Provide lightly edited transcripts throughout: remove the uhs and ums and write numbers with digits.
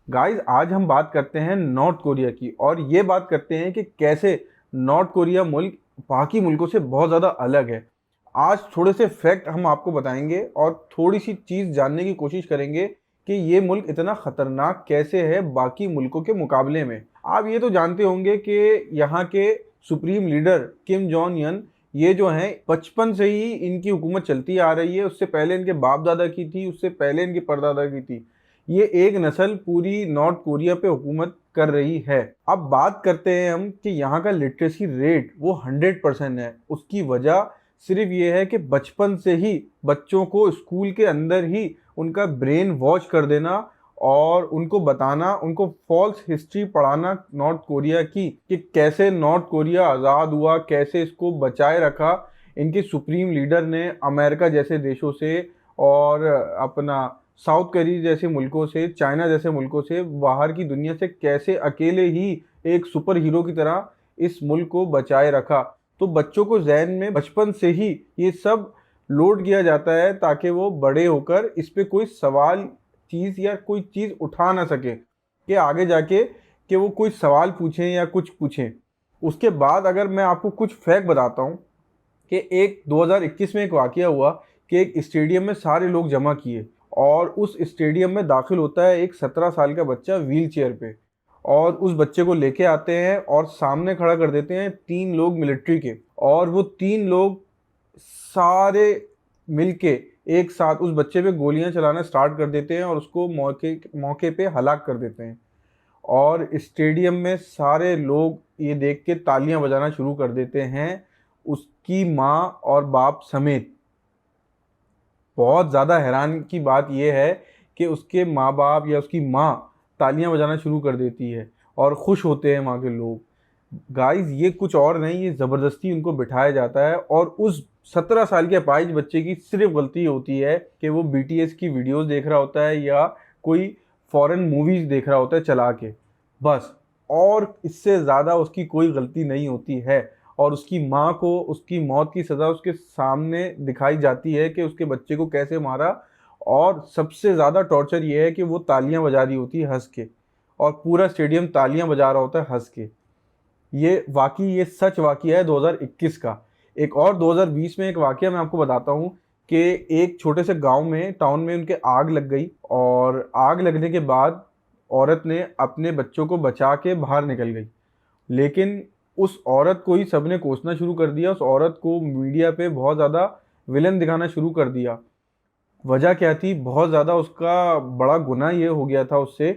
Guys आज हम बात करते हैं नॉर्थ कोरिया की, और ये बात करते हैं कि कैसे नॉर्थ कोरिया मुल्क बाकी मुल्कों से बहुत ज़्यादा अलग है। आज थोड़े से फैक्ट हम आपको बताएंगे और थोड़ी सी चीज़ जानने की कोशिश करेंगे कि ये मुल्क इतना ख़तरनाक कैसे है बाकी मुल्कों के मुकाबले में। आप ये तो जानते होंगे कि यहाँ के सुप्रीम लीडर किम जॉन यन, ये जो हैं बचपन से ही इनकी हुकूमत चलती आ रही है। उससे पहले इनके बाप दादा की थी, उससे पहले इनके परदादा की थी। ये एक नस्ल पूरी नॉर्थ कोरिया पे हुकूमत कर रही है। अब बात करते हैं हम कि यहाँ का लिटरेसी रेट वो 100% है। उसकी वजह सिर्फ ये है कि बचपन से ही बच्चों को स्कूल के अंदर ही उनका ब्रेन वॉश कर देना और उनको बताना, उनको फॉल्स हिस्ट्री पढ़ाना नॉर्थ कोरिया की, कि कैसे नॉर्थ कोरिया आज़ाद हुआ, कैसे इसको बचाए रखा इनके सुप्रीम लीडर ने अमेरिका जैसे देशों से और अपना साउथ कोरिया जैसे मुल्कों से, चाइना जैसे मुल्कों से, बाहर की दुनिया से कैसे अकेले ही एक सुपर हीरो की तरह इस मुल्क को बचाए रखा। तो बच्चों को जहन में बचपन से ही ये सब लोड किया जाता है ताकि वो बड़े होकर इस पे कोई सवाल चीज़ या कोई चीज़ उठा ना सके, कि आगे जाके कि वो कोई सवाल पूछें या कुछ पूछें। उसके बाद अगर मैं आपको कुछ फैक्ट बताता हूँ कि एक 2021 में एक वाकया हुआ कि एक स्टेडियम में सारे लोग जमा किए और उस स्टेडियम में दाखिल होता है एक 17 साल का बच्चा व्हील चेयर पे, और उस बच्चे को लेके आते हैं और सामने खड़ा कर देते हैं 3 लोग मिलिट्री के, और वो 3 लोग सारे मिलके एक साथ उस बच्चे पे गोलियां चलाना स्टार्ट कर देते हैं और उसको मौके मौके पे हलाक कर देते हैं। और स्टेडियम में सारे लोग ये देख के तालियां बजाना शुरू कर देते हैं, उसकी माँ और बाप समेत। बहुत ज़्यादा हैरान की बात यह है कि उसके माँ बाप या उसकी माँ तालियां बजाना शुरू कर देती है और खुश होते हैं वहाँ के लोग। गाइस ये कुछ और नहीं, ये ज़बरदस्ती उनको बिठाया जाता है, और उस 17 साल के अपाहिज बच्चे की सिर्फ गलती होती है कि वो बीटीएस की वीडियोस देख रहा होता है या कोई फॉरेन मूवीज़ देख रहा होता है चला के, बस। और इससे ज़्यादा उसकी कोई गलती नहीं होती है। और उसकी माँ को उसकी मौत की सज़ा उसके सामने दिखाई जाती है कि उसके बच्चे को कैसे मारा। और सबसे ज़्यादा टॉर्चर ये है कि वो तालियां बजा रही होती है हंस के, और पूरा स्टेडियम तालियां बजा रहा होता है हंस के। ये सच वाकया है 2021 का। एक और 2020 में एक वाकया मैं आपको बताता हूँ कि एक छोटे से गांव में, टाउन में उनके आग लग गई, और आग लगने के बाद औरत ने अपने बच्चों को बचा के बाहर निकल गई। लेकिन उस औरत को ही सबने कोसना शुरू कर दिया, उस औरत को मीडिया पे बहुत ज़्यादा विलन दिखाना शुरू कर दिया। वजह क्या थी? बहुत ज़्यादा उसका बड़ा गुनाह ये हो गया था उससे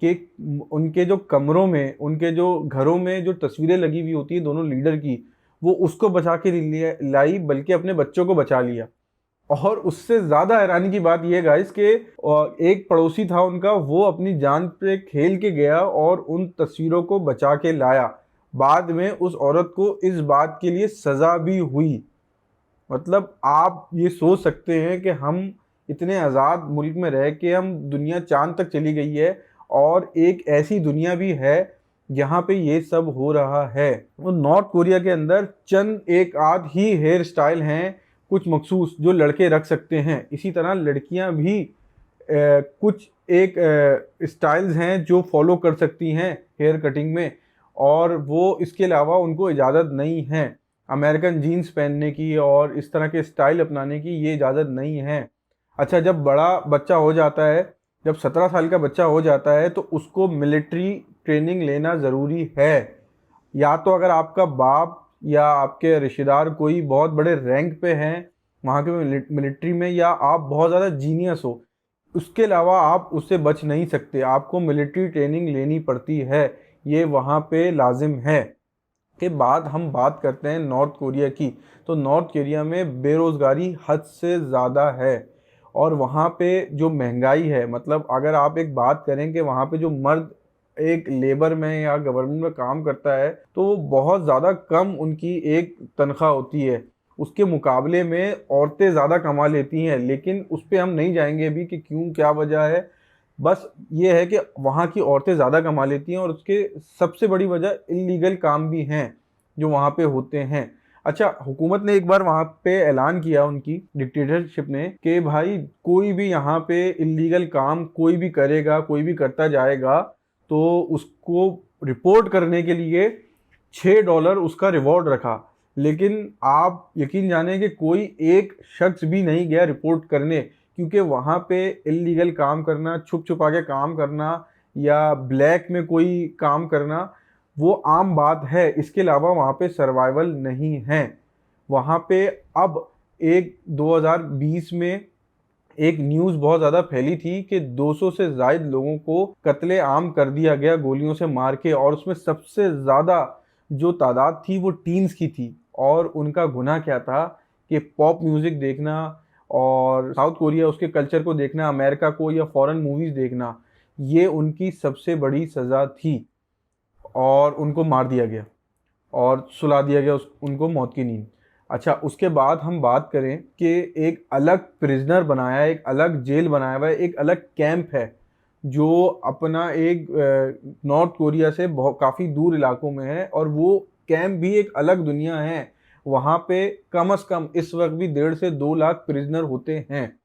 कि उनके जो कमरों में, उनके जो घरों में जो तस्वीरें लगी हुई होती है दोनों लीडर की, वो उसको बचा के नहीं लाई बल्कि अपने बच्चों को बचा लिया। और उससे ज़्यादा हैरानी की बात यह गाइस कि एक पड़ोसी था उनका, वो अपनी जान पे खेल के गया और उन तस्वीरों को बचा के लाया। बाद में उस औरत को इस बात के लिए सज़ा भी हुई। मतलब आप ये सोच सकते हैं कि हम इतने आज़ाद मुल्क में रह के हम दुनिया चांद तक चली गई है, और एक ऐसी दुनिया भी है जहाँ पे ये सब हो रहा है। तो नॉर्थ कोरिया के अंदर चंद एक आध ही हेयर स्टाइल हैं कुछ मखसूस जो लड़के रख सकते हैं। इसी तरह लड़कियां भी कुछ एक स्टाइल्स हैं जो फॉलो कर सकती हैं हेयर कटिंग में, और वो इसके अलावा उनको इजाज़त नहीं है अमेरिकन जीन्स पहनने की और इस तरह के स्टाइल अपनाने की, ये इजाज़त नहीं है। अच्छा, जब बड़ा बच्चा हो जाता है, जब 17 साल का बच्चा हो जाता है, तो उसको मिलिट्री ट्रेनिंग लेना ज़रूरी है। या तो अगर आपका बाप या आपके रिश्तेदार कोई बहुत बड़े रैंक पे हैं वहाँ के मिलिट्री में, या आप बहुत ज़्यादा जीनियस हो, उसके अलावा आप उससे बच नहीं सकते, आपको मिलिट्री ट्रेनिंग लेनी पड़ती है। ये वहाँ पे लाजिम है। के बाद हम बात करते हैं नॉर्थ कोरिया की। तो नॉर्थ कोरिया में बेरोज़गारी हद से ज़्यादा है, और वहाँ पे जो महंगाई है, मतलब अगर आप एक बात करें कि वहाँ पे जो मर्द एक लेबर में या गवर्नमेंट में काम करता है तो वो बहुत ज़्यादा कम उनकी एक तनख्वाह होती है, उसके मुकाबले में औरतें ज़्यादा कमा लेती हैं। लेकिन उस पर हम नहीं जाएंगे अभी कि क्यों, क्या वजह है। बस ये है कि वहाँ की औरतें ज़्यादा कमा लेती हैं, और उसके सबसे बड़ी वजह इलीगल काम भी हैं जो वहाँ पे होते हैं। अच्छा, हुकूमत ने एक बार वहां पे ऐलान किया, उनकी डिक्टेटरशिप ने, कि भाई कोई भी यहाँ पे इलीगल काम कोई भी करेगा, कोई भी करता जाएगा, तो उसको रिपोर्ट करने के लिए $6 उसका रिवॉर्ड रखा। लेकिन आप यकीन जाने कि कोई एक शख्स भी नहीं गया रिपोर्ट करने, क्योंकि वहाँ पे इलीगल काम करना, छुप छुपा के काम करना या ब्लैक में कोई काम करना वो आम बात है। इसके अलावा वहाँ पे सर्वाइवल नहीं है। वहाँ पे अब एक 2020 में एक न्यूज़ बहुत ज़्यादा फैली थी कि 200 से ज़ायद लोगों को कत्ले आम कर दिया गया गोलियों से मार के, और उसमें सबसे ज़्यादा जो तादाद थी वो टीन्स की थी। और उनका गुनाह क्या था कि पॉप म्यूज़िक देखना और साउथ कोरिया उसके कल्चर को देखना, अमेरिका को या फॉरेन मूवीज़ देखना, ये उनकी सबसे बड़ी सज़ा थी। और उनको मार दिया गया और सुला दिया गया उनको मौत की नींद। अच्छा, उसके बाद हम बात करें कि एक अलग प्रिजनर बनाया है, एक अलग जेल बनाया हुआ है, एक अलग कैंप है जो अपना एक नॉर्थ कोरिया से बहुत काफ़ी दूर इलाकों में है, और वो कैंप भी एक अलग दुनिया है। वहाँ पे कम से कम इस वक्त भी 1.5 से 2 लाख प्रिजनर होते हैं,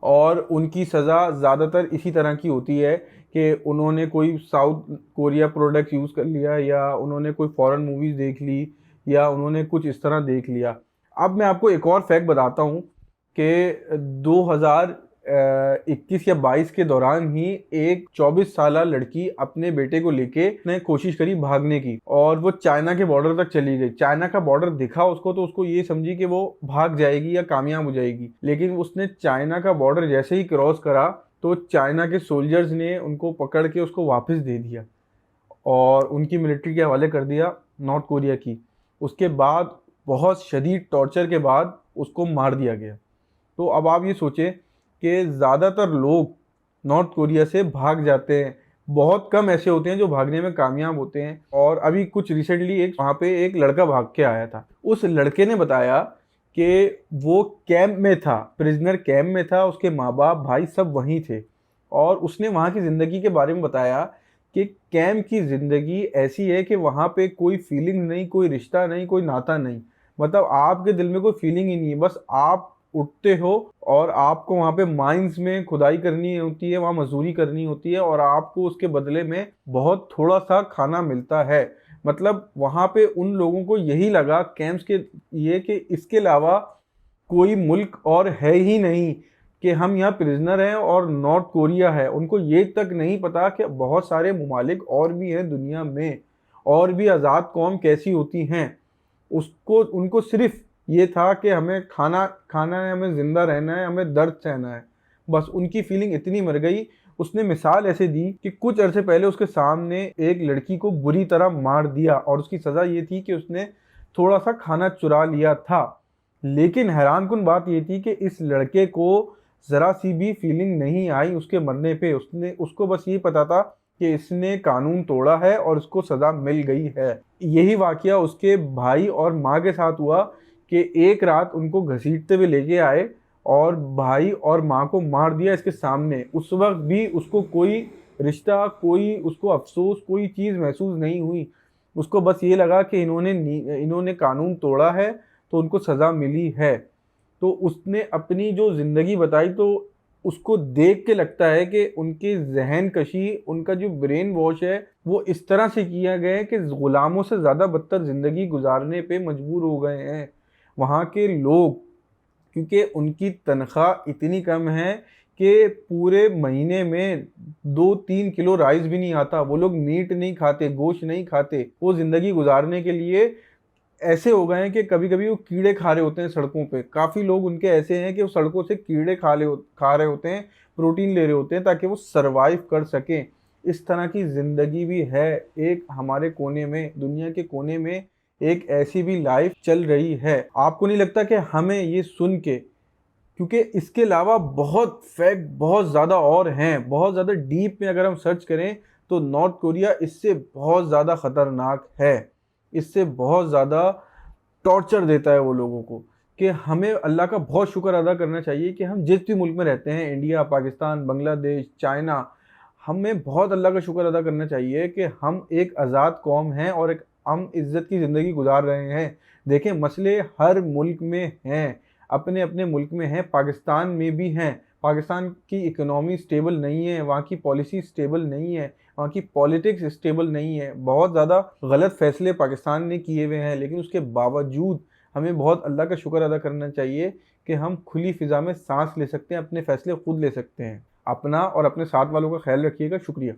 और उनकी सज़ा ज़्यादातर इसी तरह की होती है कि उन्होंने कोई साउथ कोरिया प्रोडक्ट यूज़ कर लिया, या उन्होंने कोई फॉरेन मूवीज़ देख ली, या उन्होंने कुछ इस तरह देख लिया। अब मैं आपको एक और फैक्ट बताता हूँ कि 2021 या 22 के दौरान ही एक 24 साल लड़की अपने बेटे को लेके ने कोशिश करी भागने की, और वो चाइना के बॉर्डर तक चली गई। चाइना का बॉर्डर दिखा उसको तो उसको ये समझी कि वो भाग जाएगी या कामयाब हो जाएगी, लेकिन उसने चाइना का बॉर्डर जैसे ही क्रॉस करा तो चाइना के सोल्जर्स ने उनको पकड़ के उसको वापस दे दिया और उनकी मिलिट्री के हवाले कर दिया नॉर्थ कोरिया की। उसके बाद बहुत शदीद टॉर्चर के बाद उसको मार दिया गया। तो अब आप ये सोचें कि ज़्यादातर लोग नॉर्थ कोरिया से भाग जाते हैं, बहुत कम ऐसे होते हैं जो भागने में कामयाब होते हैं। और अभी कुछ रिसेंटली एक वहाँ पे एक लड़का भाग के आया था। उस लड़के ने बताया कि वो कैंप में था, प्रिजनर कैंप में था, उसके माँ बाप भाई सब वहीं थे, और उसने वहाँ की ज़िंदगी के बारे में बताया कि कैंप की ज़िंदगी ऐसी है कि वहाँ पे कोई फीलिंग नहीं, कोई रिश्ता नहीं, कोई नाता नहीं। मतलब आपके दिल में कोई फीलिंग ही नहीं है, बस आप उठते हो और आपको वहाँ पे माइंस में खुदाई करनी होती है, वहाँ मजदूरी करनी होती है, और आपको उसके बदले में बहुत थोड़ा सा खाना मिलता है। मतलब वहाँ पे उन लोगों को यही लगा कैंप्स के ये कि इसके अलावा कोई मुल्क और है ही नहीं, कि हम यहाँ प्रिजनर हैं और नॉर्थ कोरिया है। उनको ये तक नहीं पता कि बहुत सारे ममालिक और भी हैं दुनिया में, और भी आज़ाद कौम कैसी होती हैं। उसको उनको सिर्फ ये था कि हमें खाना खाना है, हमें ज़िंदा रहना है, हमें दर्द सहना है, बस उनकी फीलिंग इतनी मर गई। उसने मिसाल ऐसे दी कि कुछ अरसे पहले उसके सामने एक लड़की को बुरी तरह मार दिया, और उसकी सज़ा ये थी कि उसने थोड़ा सा खाना चुरा लिया था। लेकिन हैरानकुन बात ये थी कि इस लड़के को ज़रा सी भी फीलिंग नहीं आई उसके मरने पे। उसको बस ये पता था कि इसने कानून तोड़ा है और उसको सज़ा मिल गई है। यही वाकया उसके भाई और माँ के साथ हुआ कि एक रात उनको घसीटते हुए लेके आए और भाई और माँ को मार दिया इसके सामने। उस वक्त भी उसको कोई रिश्ता, कोई उसको अफसोस, कोई चीज़ महसूस नहीं हुई। उसको बस ये लगा कि इन्होंने कानून तोड़ा है तो उनको सज़ा मिली है। तो उसने अपनी जो ज़िंदगी बताई, तो उसको देख के लगता है कि उनकी जहन कशी, उनका जो ब्रेन वॉश है वो इस तरह से किया गया है कि ग़ुलामों से ज़्यादा बदतर ज़िंदगी गुजारने पे मजबूर हो गए हैं वहाँ के लोग। क्योंकि उनकी तनख्वाह इतनी कम है कि पूरे महीने में 2-3 किलो राइस भी नहीं आता। वो लोग मीट नहीं खाते, गोश्त नहीं खाते। वो ज़िंदगी गुजारने के लिए ऐसे हो गए हैं कि कभी कभी वो कीड़े खा रहे होते हैं सड़कों पे। काफ़ी लोग उनके ऐसे हैं कि वो सड़कों से कीड़े खा रहे होते हैं, प्रोटीन ले रहे होते हैं ताकि वो सरवाइव कर सकें। इस तरह की ज़िंदगी भी है एक हमारे कोने में, दुनिया के कोने में एक ऐसी भी लाइफ चल रही है। आपको नहीं लगता कि हमें ये सुन के, क्योंकि इसके अलावा बहुत फैक्ट बहुत ज़्यादा और हैं, बहुत ज़्यादा डीप में अगर हम सर्च करें तो नॉर्थ कोरिया इससे बहुत ज़्यादा ख़तरनाक है। इससे बहुत ज़्यादा टॉर्चर देता है वो लोगों को, कि हमें अल्लाह का बहुत शुक्र अदा करना चाहिए कि हम जिस भी मुल्क में रहते हैं, इंडिया, पाकिस्तान, बांग्लादेश, चाइना, हमें बहुत अल्लाह का शुक्र अदा करना चाहिए कि हम एक आज़ाद कौम हैं और एक हम इज़्ज़त की ज़िंदगी गुजार रहे हैं। देखें मसले हर मुल्क में हैं, अपने अपने मुल्क में हैं, पाकिस्तान में भी हैं। पाकिस्तान की इकोनॉमी स्टेबल नहीं है, वहाँ की पॉलिसी स्टेबल नहीं है, वहाँ की पॉलिटिक्स स्टेबल नहीं है, बहुत ज़्यादा गलत फैसले पाकिस्तान ने किए हुए हैं। लेकिन उसके बावजूद हमें बहुत अल्लाह का शुक्र अदा करना चाहिए कि हम खुली फ़िज़ा में सांस ले सकते हैं, अपने फ़ैसले खुद ले सकते हैं। अपना और अपने साथ वालों का ख्याल रखिएगा। शुक्रिया।